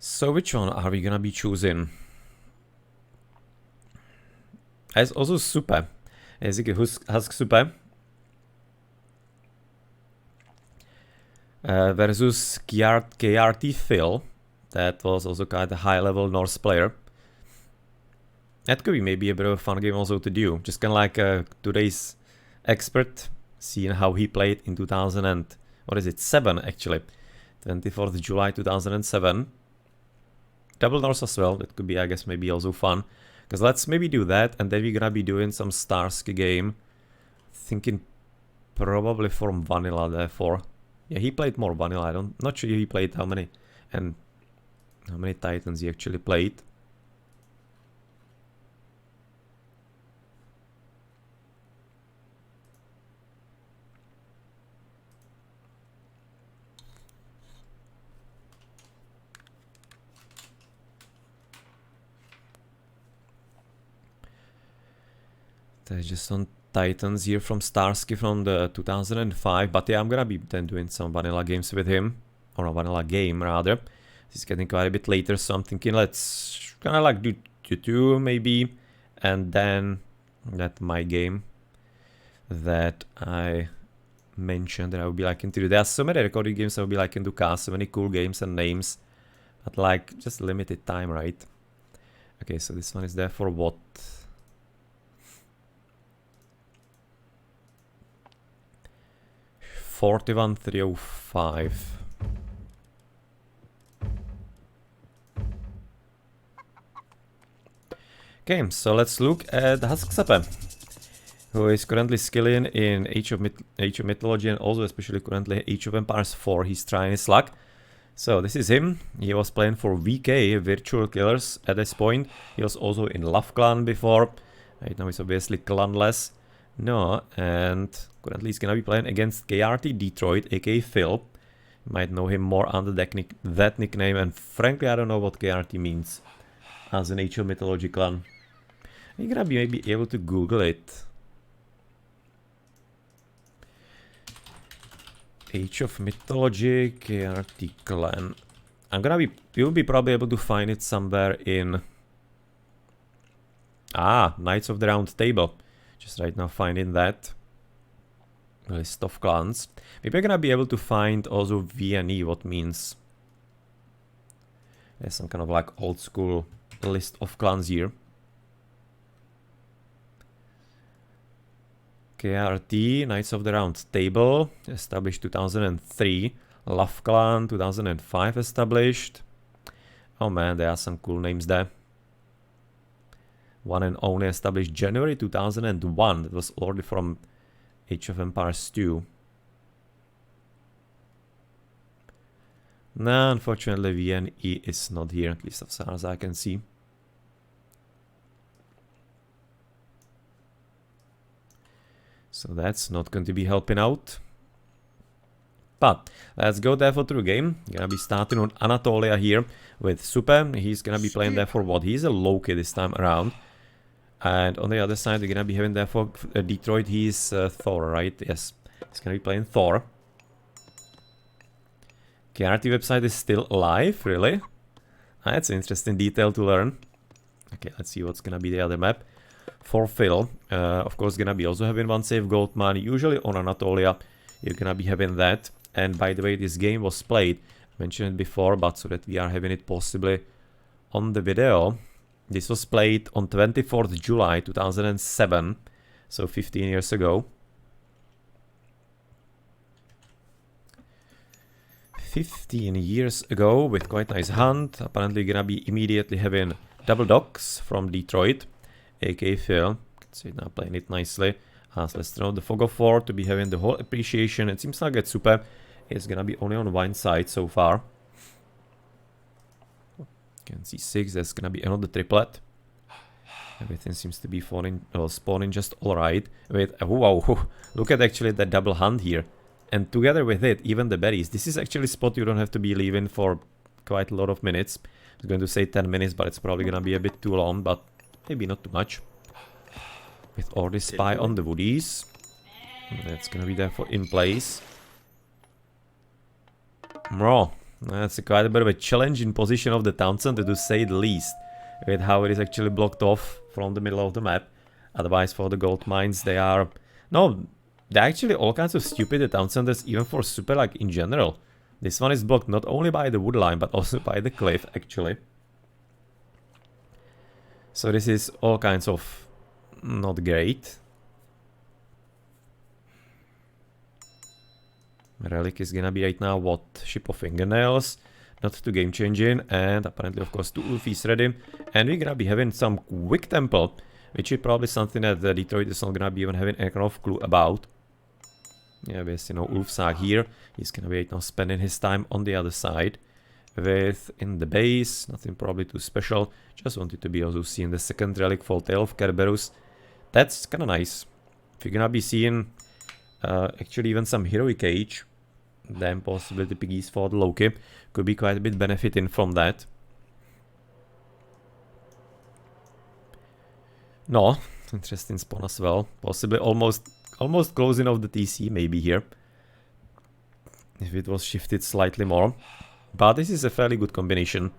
So which one are we gonna be choosing? As also Suppe. HUSKSUPPE. Versus KRT Phil. That was also kind of high-level Norse player. That could be maybe a bit of a fun game also to do. Just kind of like today's expert, seeing how he played in 2000 and what is it, 7 actually, 24th July 2007. Double Norse as well. That could be, I guess, maybe also fun. Because let's maybe do that, and then we're gonna be doing some Starsky game. Thinking probably from vanilla, therefore. Yeah, he played more vanilla. Not sure he played how many, and how many Titans he actually played. There's just some Titans here from Starsky from the 2005, but yeah, I'm gonna be then doing some vanilla games with him, or a vanilla game rather. It's getting quite a bit later, so I'm thinking let's kind of like do 2 maybe, and then that my game that I mentioned that I would be liking to do. There are so many recorded games I would be liking to cast, so many cool games and names, but like just limited time, right? Okay, so this one is there for what? 41,305. Okay, so let's look at HUSKSUPPE, who is currently skilling in Age of Mythology and also especially currently Age of Empires 4. He's trying his luck. So this is him. He was playing for VK, Virtual Killers, at this point. He was also in Love Clan before. Right now he's obviously clanless. No, and currently he's gonna be playing against KRT Detroit, aka Phil. You might know him more under that nickname, and frankly I don't know what KRT means as an Age of Mythology clan. You're gonna be maybe able to Google it. Age of Mythology, KRT clan. You'll be probably able to find it somewhere in... Ah, Knights of the Round Table. Just right now finding that list of clans. Maybe I'm gonna be able to find also VNE, what means. There's some kind of like old school list of clans here. KRT, Knights of the Round Table, established 2003. Love Clan, 2005 established. Oh man, there are some cool names there. One and Only established January 2001. That was already from Age of Empires 2. No, unfortunately VNE is not here, at least as far as I can see. So that's not going to be helping out. But let's go therefore through game. Gonna be starting on Anatolia here with Suppe. He's gonna be playing there for what? He's a Loki this time around. And on the other side, we're gonna be having there for Detroit. He's Thor, right? Yes, he's gonna be playing Thor. KRT website is still alive, really? That's an interesting detail to learn. Okay, let's see what's gonna be the other map. For Phil, of course, gonna be also having one save gold mine. Usually on Anatolia, you're gonna be having that. And by the way, this game was played, I mentioned it before, but so that we are having it possibly on the video. This was played on 24th July 2007, so 15 years ago. 15 years ago with quite nice hunt. Apparently gonna be immediately having double docks from Detroit, aka Phil. You can see now playing it nicely. So let's throw the Fog of War to be having the whole appreciation. It seems like that Suppe is gonna be only on one side so far. You can see 6, there's gonna be another triplet. Everything seems to be spawning just alright. Wait, wow, look at actually the double hunt here. And together with it, even the berries. This is actually a spot you don't have to be leaving for quite a lot of minutes. I was going to say 10 minutes, but it's probably gonna be a bit too long, but maybe not too much. With all this spy on the woodies. That's gonna be there for in place. Oh, That's quite a bit of a challenging position of the town center, to say the least, with how it is actually blocked off from the middle of the map. Otherwise, for the gold mines, they are... No, they're actually all kinds of stupid, the town centers, even for super, like, in general. This one is blocked not only by the wood line, but also by the cliff, actually. So this is all kinds of not great. Relic is gonna be right now what? Ship of Fingernails. Not too game changing. And apparently, of course, 2 Ulfis ready. And we're gonna be having some quick temple, which is probably something that Detroit is not gonna be even having any kind of clue about. Yeah, there's, you know, Ulfsag here. He's gonna be right now spending his time on the other side. With in the base, nothing probably too special. Just wanted to be also seeing the second relic for Tale of Kerberos. That's kind of nice. If you're gonna be seeing actually even some heroic age, then possibly the piggies for the Loki could be quite a bit benefiting from that. No, interesting spawn as well. Possibly almost closing off the TC maybe here, if it was shifted slightly more. But this is a fairly good combination.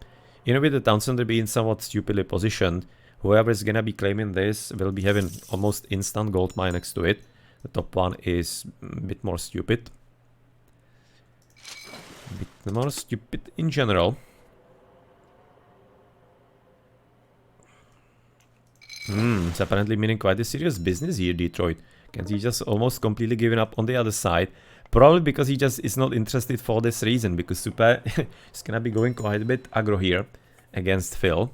You know, with the town center being somewhat stupidly positioned, whoever is gonna be claiming this will be having almost instant gold mine next to it. The top one is a bit more stupid. A bit more stupid in general. It's apparently meaning quite a serious business here, Detroit. Can he just almost completely giving up on the other side? Probably because he just is not interested for this reason, because Super is gonna be going quite a bit aggro here against Phil.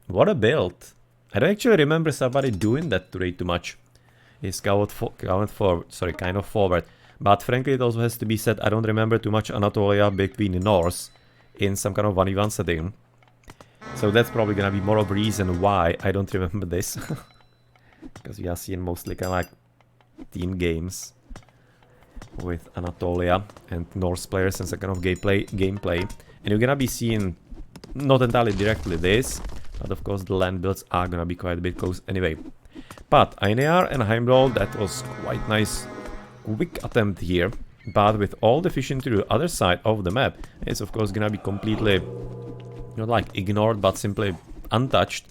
What a build! I don't actually remember somebody doing that today too much. He's kind of forward. But frankly, it also has to be said, I don't remember too much Anatolia between Norse in some kind of 1v1 setting. So that's probably gonna be more of a reason why I don't remember this. Because we are seeing mostly kind of like team games with Anatolia and Norse players and some kind of gameplay. And you're gonna be seeing not entirely directly this, but of course the land builds are gonna be quite a bit close anyway. But Einar and Heimdall, that was quite nice quick attempt here. But with all the fishing to the other side of the map, it's of course gonna be completely not like ignored, but simply untouched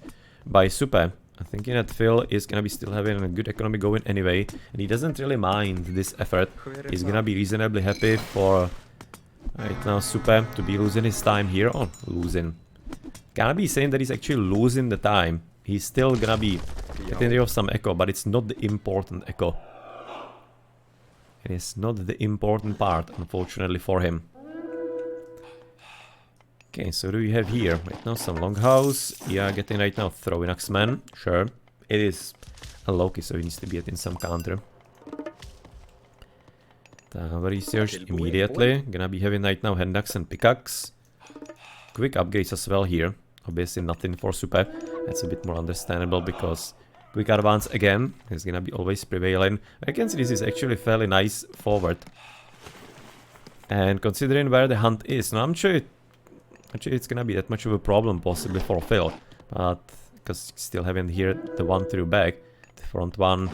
by Super. I'm thinking that Phil is gonna be still having a good economy going anyway, and he doesn't really mind this effort. He's gonna be reasonably happy for right now Super to be losing his time here. Oh, losing. Gonna be saying that he's actually losing the time. He's still gonna be getting rid of some echo, but it's not the important echo. It is not the important part, unfortunately for him. Okay, so do we have here right now some longhouse? Yeah, getting right now throwing axeman. Sure, it is a Loki, so he needs to be getting some counter. Research immediately. Gonna be having right now hand axe and pickaxe. Quick upgrades as well here. Obviously nothing for Super. That's a bit more understandable because quick advance again is gonna be always prevailing. I can see this is actually fairly nice forward. And considering where the hunt is, now I'm sure it's gonna be that much of a problem possibly for Phil, but because still having here the one through back, the front one,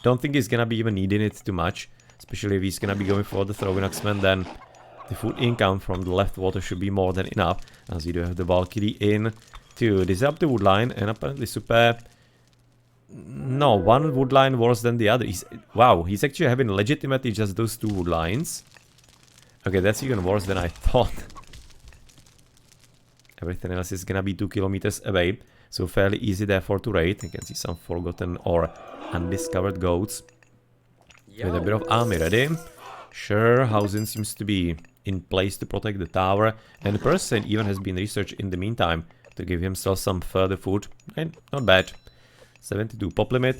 don't think he's gonna be even needing it too much, especially if he's gonna be going for the throwing axeman. Then the food income from the left water should be more than enough, as you do have the Valkyrie in to disrupt the wood line. And apparently Super, no, one wood line worse than the other. Wow, he's actually having legitimately just those 2 wood lines. Okay, that's even worse than I thought. Everything else is gonna be 2 kilometers away, so fairly easy therefore to raid. You can see some forgotten or undiscovered goats. With a bit of army ready. Sure, housing seems to be in place to protect the tower, and the person even has been researched in the meantime to give himself some further food. And not bad. 72 pop limit.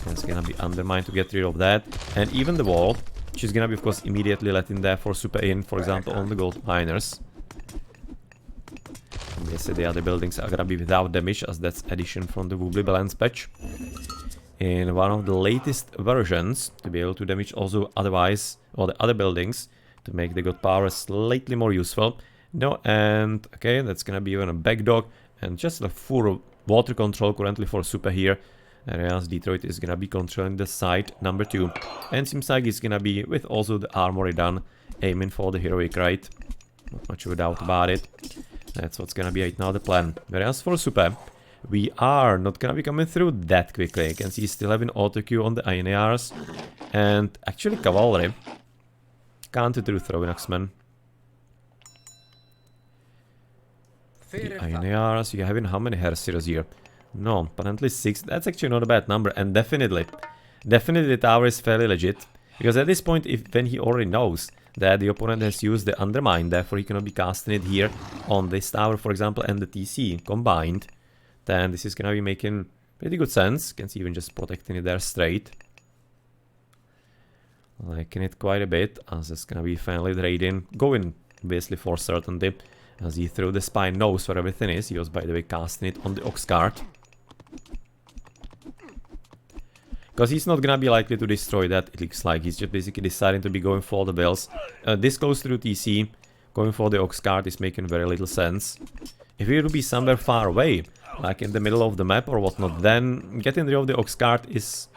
It's gonna be undermined to get rid of that. And even the wall, which is gonna be of course immediately let in there for Super in, for example on the gold miners. Obviously the other buildings are gonna be without damage, as that's addition from the Wobbly Balance patch. In one of the latest versions, to be able to damage also otherwise, or the other buildings, to make the god power slightly more useful. No, and okay, that's gonna be even a back dog, and just a full water control currently for Super here. Whereas Detroit is gonna be controlling the side number 2. And seems like he's gonna be, with also the armory done, aiming for the heroic, right? Not much of a doubt about it. That's what's gonna be right now the plan. Whereas for Suppe, we are not gonna be coming through that quickly. You can see he's still having auto queue on the INARs. And actually cavalry. Can't do throwing axemen. The INARs, you're having how many Hersiros here? No, apparently 6. That's actually not a bad number. And definitely the tower is fairly legit. Because at this point, when he already knows that the opponent has used the Undermine, therefore he cannot be casting it here on this tower, for example, and the TC combined, then this is gonna be making pretty good sense. You can see even just protecting it there straight. Liking it quite a bit, as it's gonna be finally raiding, going basically for certainty. As he through the spine knows where everything is. He was, by the way, casting it on the Ox Cart. Because he's not gonna be likely to destroy that, it looks like. He's just basically deciding to be going for the bills. This goes through TC. Going for the Ox Cart is making very little sense. If he would be somewhere far away, like in the middle of the map or whatnot, then getting rid of the Ox Cart is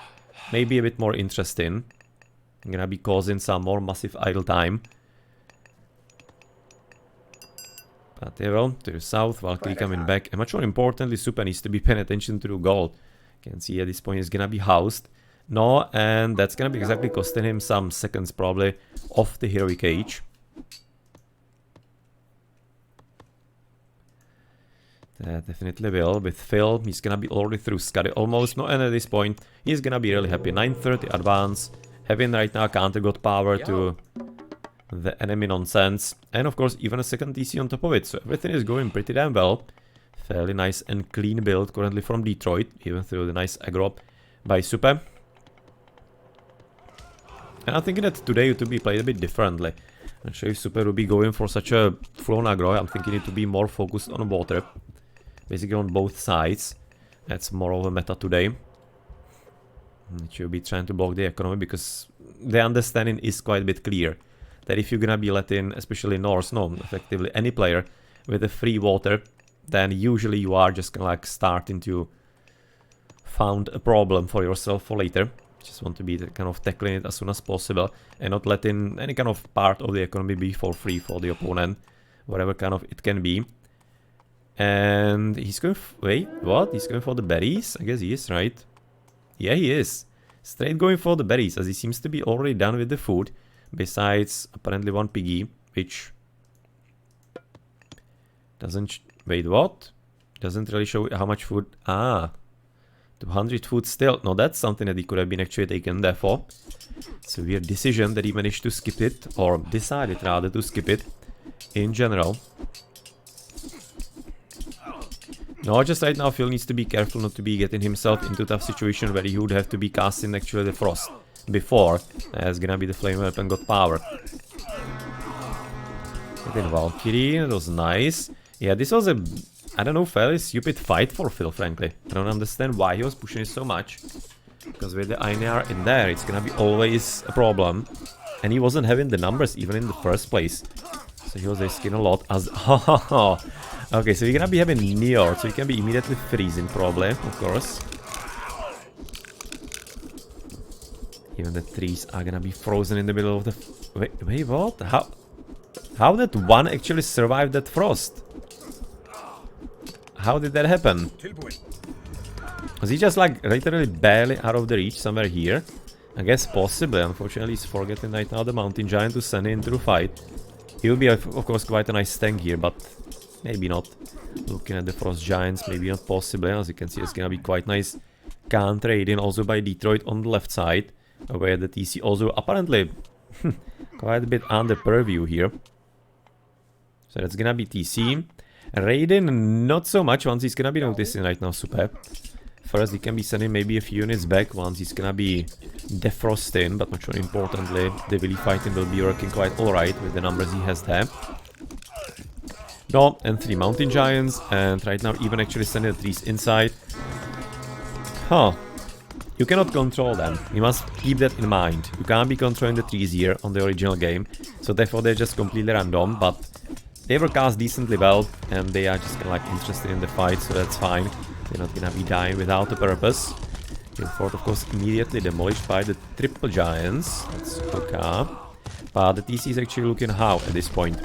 maybe a bit more interesting. Gonna be causing some more massive idle time. But yeah, well, to the south, Valkyrie coming back. And much more importantly, Suppe needs to be paying attention to the goal. You can see at this point he's gonna be housed. No, and that's gonna be exactly costing him some seconds probably off the heroic age. That definitely will. With Phil, he's gonna be already through Scuddy almost. No, and at this point, he's gonna be really happy. 930 advance. Having right now counter god power to the enemy nonsense. And of course, even a second TC on top of it. So everything is going pretty damn well. Fairly nice and clean build currently from Detroit, even through the nice aggro by Suppe. And I'm thinking that today it would be played a bit differently. I'm sure if Suppe would be going for such a full-on aggro, I'm thinking it to be more focused on water. Basically on both sides. That's more of a meta today. It should be trying to block the economy, because the understanding is quite a bit clear. That if you're gonna be letting, especially Norse, no, effectively any player with a free water, then usually you are just gonna like starting to found a problem for yourself for later. Just want to be kind of tackling it as soon as possible and not letting any kind of part of the economy be for free for the opponent, whatever kind of it can be. And he's going wait, what? He's going for the berries? I guess he is, right? Yeah, he is. Straight going for the berries, as he seems to be already done with the food. Besides, apparently one piggy, which doesn't... Wait, what? Doesn't really show how much food... Ah, 200 food still. No, that's something that he could have been actually taken there for. It's a weird decision that he managed to skip it, or decided rather to skip it in general. No, just right now Phil needs to be careful not to be getting himself into a tough situation where he would have to be casting actually the frost before. That's gonna be the flame weapon got power. Getting Valkyrie, that was nice. Yeah, this was a, I don't know, fairly stupid fight for Phil, frankly. I don't understand why he was pushing it so much. Because with the INR in there, it's gonna be always a problem. And he wasn't having the numbers even in the first place. So he was risking a lot as... Okay, so we're gonna be having Neor, so he can be immediately freezing probably, of course. Even the trees are gonna be frozen in the middle of the... Wait, what? How did one actually survive that frost? How did that happen? Was he just like literally barely out of the reach somewhere here? I guess possibly. Unfortunately, he's forgetting right now the mountain giant to send into the fight. He will be, of course, quite a nice tank here, but maybe not. Looking at the frost giants, maybe not possibly. As you can see, it's gonna be quite nice counter-raiding also by Detroit on the left side, where the TC also apparently quite a bit under purview here. So that's gonna be TC. Raiden, not so much once he's gonna be noticing right now Suppe. First, he can be sending maybe a few units back once he's gonna be defrosting, but much more importantly, the Willy fighting will be working quite alright with the numbers he has there. No, and 3 mountain giants, and right now even actually sending the trees inside. Huh. You cannot control them. You must keep that in mind. You can't be controlling the trees here on the original game, so therefore they're just completely random, but they were cast decently well, and they are just kinda like interested in the fight, so that's fine. They're not gonna be dying without a purpose. Hill fort, of course, immediately demolished by the triple giants. Let's look up. But the TC is actually looking how at this point?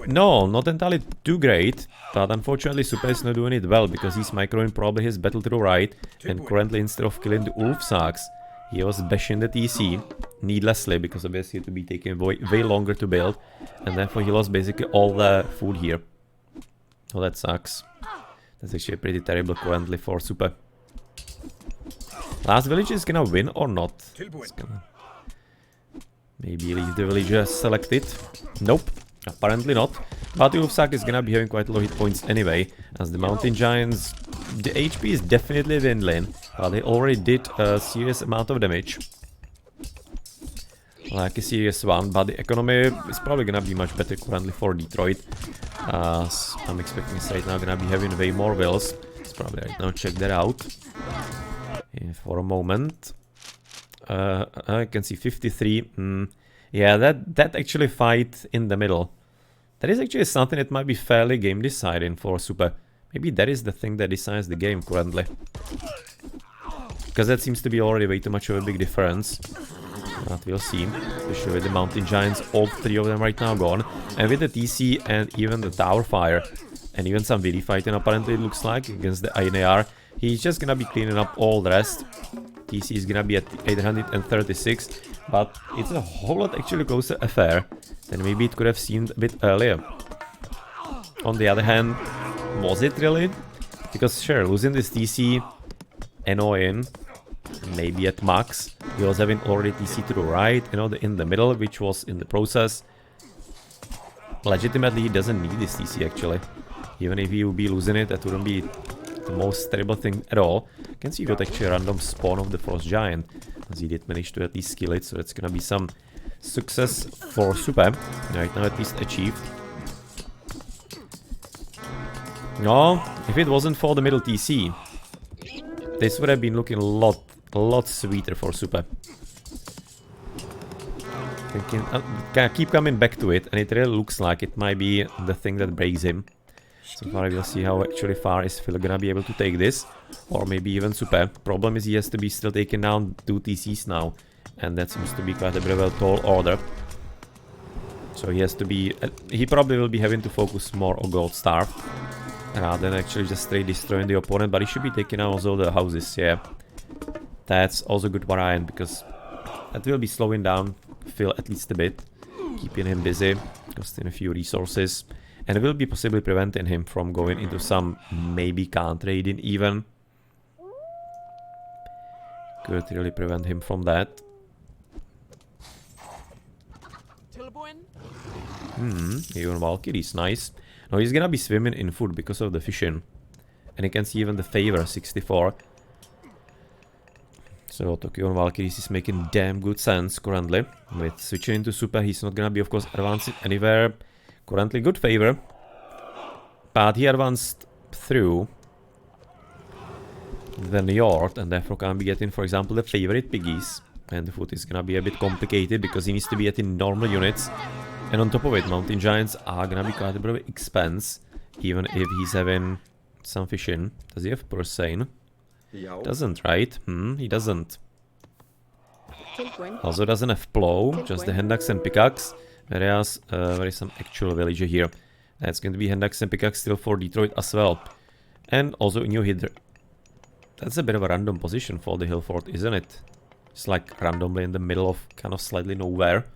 No, not entirely too great, but unfortunately Suppe is not doing it well because he's microing probably his battle to the right, and currently instead of killing the HUSKSUPPE, he was bashing the TC needlessly because obviously it would be taking way longer to build, and therefore he lost basically all the food here. Oh, that sucks. That's actually pretty terrible currently for Suppe. Last village is gonna win or not? Maybe leave the villager selected. Nope. Apparently not, but HUSKSUPPE is gonna be having quite a lot of hit points anyway, as the mountain giants, the HP is definitely dwindling, but they already did a serious amount of damage. Like a serious one, but the economy is probably gonna be much better currently for Detroit. I'm expecting it's right now gonna be having way more wills. Let's probably right now check that out. For a moment. I can see 53. Yeah, that actually fight in the middle. That is actually something that might be fairly game deciding for Suppe. Maybe that is the thing that decides the game currently. Because that seems to be already way too much of a big difference. But we'll see. Especially with the mountain giants, all three of them right now gone. And with the TC and even the tower fire. And even some VD fighting apparently it looks like against the INAR. He's just gonna be cleaning up all the rest. TC is gonna be at 836, but it's a whole lot actually closer affair than maybe it could have seemed a bit earlier. On the other hand, was it really? Because sure, losing this TC, annoying, maybe at max. He was having already TC to the right, in the middle, which was in the process. Legitimately, he doesn't need this TC actually. Even if he would be losing it, that wouldn't be the most terrible thing at all. You can see he got actually a random spawn of the Frost Giant, as he did manage to at least kill it, so that's gonna be some success for Suppe, right now at least achieved. No, if it wasn't for the middle TC, this would have been looking a lot sweeter for Suppe. Can keep coming back to it, and it really looks like it might be the thing that breaks him. So far we'll see how actually far is Phil gonna be able to take this, or maybe even Suppe. Problem is he has to be still taking down 2 TCs now, and that seems to be quite a bit of a tall order. So he has to be, he probably will be having to focus more on Gold Star, rather than actually just straight destroying the opponent, but he should be taking out also the houses, yeah. That's also good variant, because that will be slowing down Phil at least a bit, keeping him busy, costing a few resources. And it will be possibly preventing him from going into some maybe counter-raiding even. Could really prevent him from that. Even Valkyrie's nice. Now he's gonna be swimming in food because of the fishing. And you can see even the favor, 64. So Tokyo Valkyries is making damn good sense currently. With switching into Suppe, he's not gonna be of course advancing anywhere. Currently good favor, but he advanced through the Njord and therefore can be getting, for example, the favorite piggies. And the food is gonna be a bit complicated because he needs to be getting normal units. And on top of it, mountain giants are gonna be quite a bit of expense, even if he's having some fishing. Does he have Persane? Doesn't, right? He doesn't. Also doesn't have plow, just the hand axe and pickaxe. Whereas there is some actual villager here. That's going to be hand axe and pickaxe still for Detroit as well. And also a new Hydra. That's a bit of a random position for the hill fort, isn't it? It's like randomly in the middle of kind of slightly nowhere.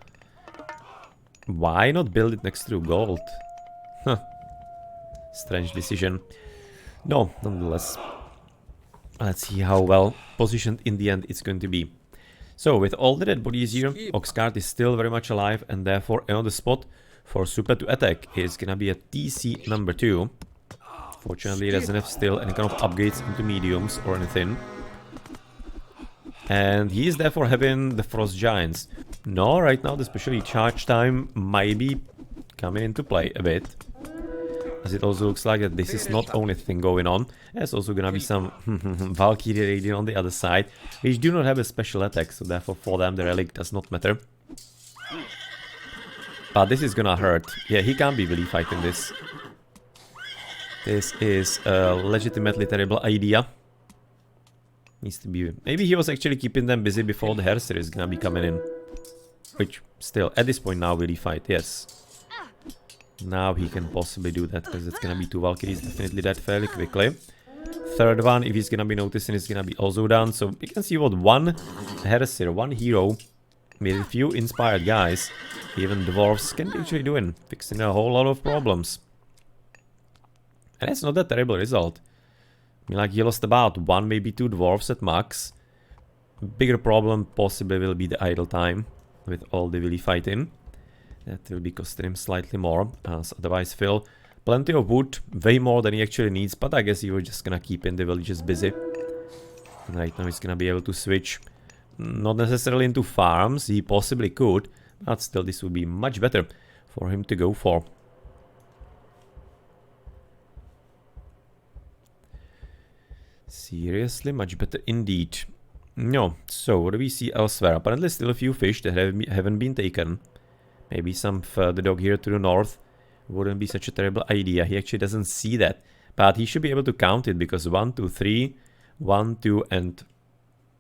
Why not build it next to gold? Huh. Strange decision. No, nonetheless. Let's see how well positioned in the end it's going to be. So, with all the dead bodies here, Oxcart is still very much alive, and therefore another spot for Suppe to attack is gonna be a TC number 2. Fortunately, it doesn't have still any kind of upgrades into mediums or anything. And he is therefore having the Frost Giants. No, right now the specially charge time might be coming into play a bit. As it also looks like that this is not only thing going on, there's also gonna be some Valkyrie raiding on the other side, which do not have a special attack, so therefore for them the relic does not matter. But this is gonna hurt. Yeah, he can't be really fighting this. This is a legitimately terrible idea. Needs to be... Maybe he was actually keeping them busy before the Herser is gonna be coming in. Which, still, at this point now will he fight? Yes. Now he can possibly do that, because it's gonna be 2 Valkyries definitely dead fairly quickly. Third one, if he's gonna be noticing, is gonna be also done. So we can see what one Herser, one hero, with a few inspired guys, even dwarves, can be actually doing. Fixing a whole lot of problems. And it's not a terrible result. I mean, like, he lost about 1, maybe 2 dwarves at max. Bigger problem possibly will be the idle time with all the willy fighting. That will be costing him slightly more, as otherwise Phil, plenty of wood, way more than he actually needs, but I guess he was just gonna keep in the villages busy. And right now he's gonna be able to switch, not necessarily into farms, he possibly could, but still this would be much better for him to go for. Seriously, much better indeed. No, so what do we see elsewhere? Apparently still a few fish that haven't been taken. Maybe some further dog here to the north wouldn't be such a terrible idea. He actually doesn't see that. But he should be able to count it, because 1, 2, 3, 1, 2, and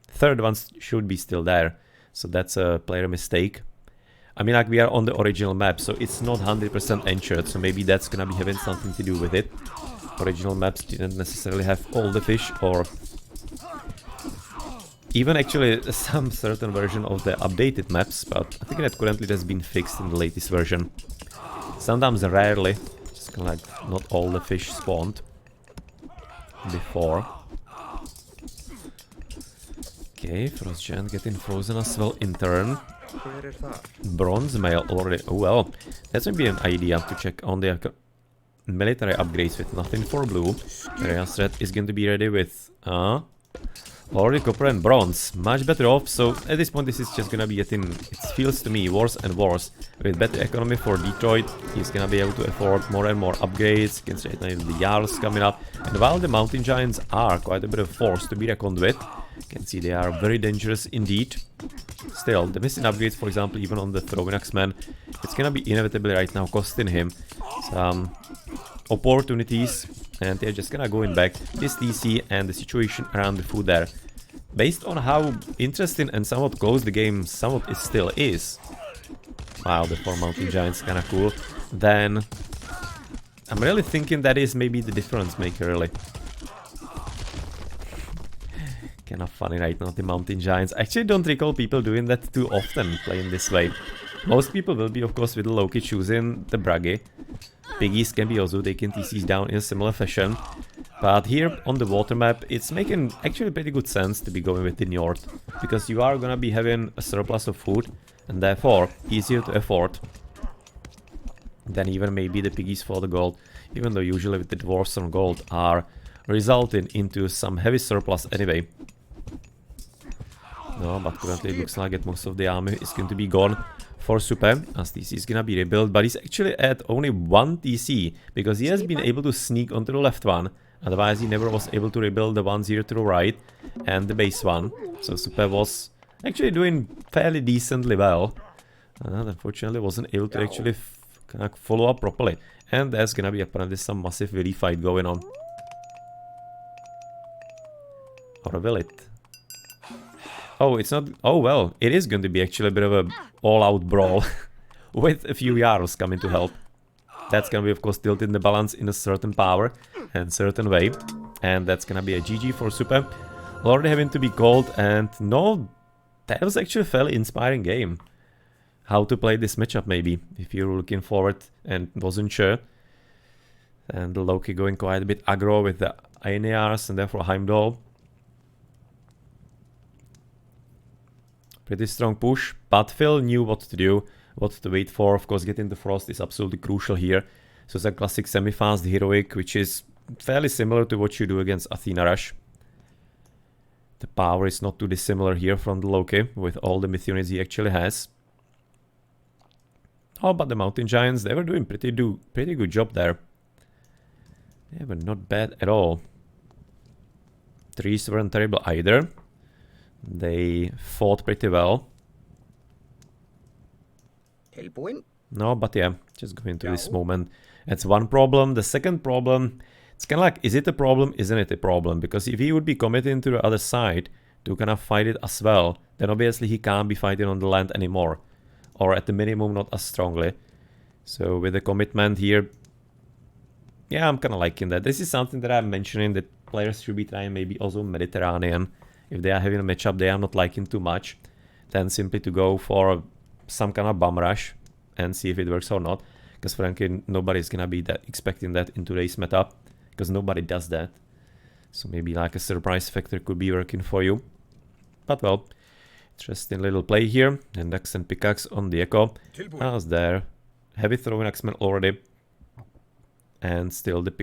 third one should be still there. So that's a player mistake. I mean, like, we are on the original map, so it's not 100% ensured. So maybe that's gonna be having something to do with it. Original maps didn't necessarily have all the fish, or even actually some certain version of the updated maps, but I think that currently has been fixed in the latest version. Sometimes, rarely, just kind of like not all the fish spawned before. Okay, Frost Giant getting frozen as well in turn. Bronze mail already. Oh well, that's maybe an idea to check on the military upgrades with nothing for blue. Area threat is going to be ready with already copper and bronze. Much better off, so at this point this is just gonna be getting, it feels to me, worse and worse. With better economy for Detroit, he's gonna be able to afford more and more upgrades. You can see right now the Jarls coming up. And while the Mountain Giants are quite a bit of force to be reckoned with, you can see they are very dangerous indeed. Still, the missing upgrades, for example, even on the Throwing Axeman, it's gonna be inevitably right now costing him some opportunities, and they're just gonna going back this TC and the situation around the food there. Based on how interesting and somewhat close the game somewhat it still is, wow, the 4 Mountain Giants kinda cool, then I'm really thinking that is maybe the difference maker, really. Kinda funny right now, the Mountain Giants. I actually don't recall people doing that too often, playing this way. Most people will be, of course, with the Loki choosing the Bragi. Piggies can be also taking TCs down in a similar fashion. But here on the water map, it's making actually pretty good sense to be going with the North. Because you are gonna be having a surplus of food, and therefore easier to afford than even maybe the piggies for the gold. Even though usually with the dwarfs on gold are resulting into some heavy surplus anyway. No, but currently it looks like that most of the army is going to be gone for Suppe, as TC is gonna be rebuilt, but he's actually at only 1 TC, because he has been able to sneak onto the left one, otherwise he never was able to rebuild the ones here to the right, and the base one, so Suppe was actually doing fairly decently well, and unfortunately wasn't able to actually kind of follow up properly, and there's gonna be apparently some massive willy fight going on. Or will it? Oh, it's not... Oh, well, it is going to be actually a bit of a all-out brawl with a few Jarls coming to help. That's gonna be, of course, tilting the balance in a certain power and certain way. And that's gonna be a GG for Suppe. Already having to be called, and no, that was actually a fairly inspiring game. How to play this matchup, maybe, if you're looking forward and wasn't sure. And the Loki going quite a bit aggro with the Aeneas and therefore Heimdall. Pretty strong push, but Phil knew what to do, what to wait for. Of course, getting the Frost is absolutely crucial here. So it's a classic semi-fast heroic, which is fairly similar to what you do against Athena Rush. The power is not too dissimilar here from the Loki, with all the myth units he actually has. Oh, but the Mountain Giants, they were doing pretty good job there. They were not bad at all. Trees weren't terrible either. They fought pretty well. No, but yeah, just going to this moment. That's one problem. The second problem, It's kind of like, is it a problem? Isn't it a problem? Because if he would be committing to the other side to kind of fight it as well, then obviously he can't be fighting on the land anymore. Or at the minimum, not as strongly. So with the commitment here, yeah, I'm kind of liking that. This is something that I'm mentioning that players should be trying maybe also Mediterranean. If they are having a matchup they are not liking too much, then simply to go for some kind of bum rush and see if it works or not. Because frankly, nobody's gonna be that expecting that in today's meta. Because nobody does that. So maybe like a surprise factor could be working for you. But well, interesting little play here. And axe and pickaxe on the echo. As there. Heavy throwing axeman already. And still the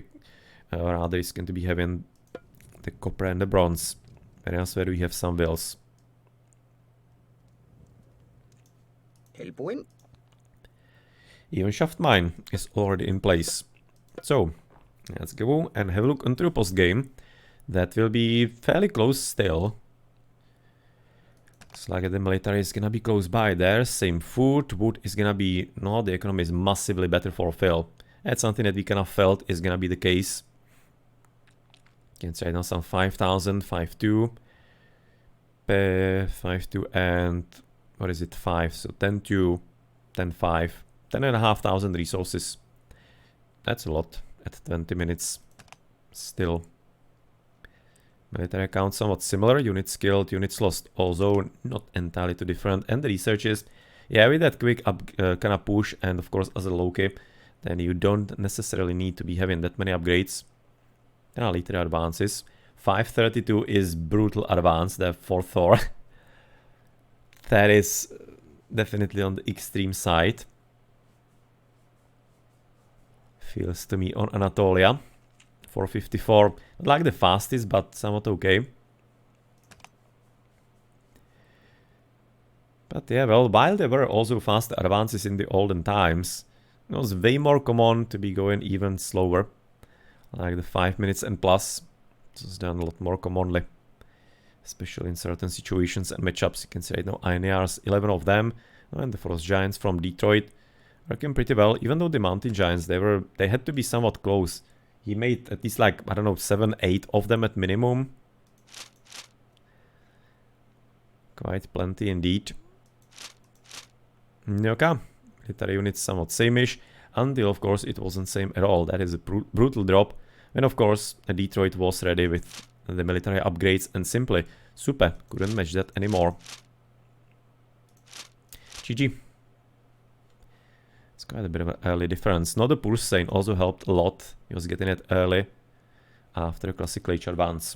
rather is going to be having the copper and the bronze. Areas where we have some wheels. Even shaft mine is already in place. So let's go and have a look into the post game. That will be fairly close still. Looks like the military is gonna be close by there. Same food. Wood is gonna be... No, the economy is massively better for Phil. That's something that we kind of felt is gonna be the case. You can say now some 5,000, 5,2. 5,2 and... What is it? 5. So 10,2, 10,5. 10,500 resources. That's a lot. At 20 minutes still. Military account somewhat similar. Units killed, units lost also not entirely too different. And the researches, yeah, with that quick up kind of push and of course as a Loki, then you don't necessarily need to be having that many upgrades. Later advances. 532 is brutal advance there for Thor. That is definitely on the extreme side. Feels to me on Anatolia. 454. Not like the fastest, but somewhat okay. But yeah, well, while there were also fast advances in the olden times, it was way more common to be going even slower. Like the 5 minutes and plus. This is done a lot more commonly. Especially in certain situations and matchups. You can say, no, Ioniars, 11 of them. And the Frost Giants from Detroit. Working pretty well, even though the Mountain Giants, they had to be somewhat close. He made at least like, I don't know, 7, 8 of them at minimum. Quite plenty indeed. Okay, military units somewhat same-ish, until of course it wasn't same at all. That is a brutal drop. And of course, Detroit was ready with the military upgrades and simply Suppe couldn't match that anymore. GG. It's quite a bit of an early difference. Not the Pulse Sane also helped a lot. He was getting it early after a classic Age advance.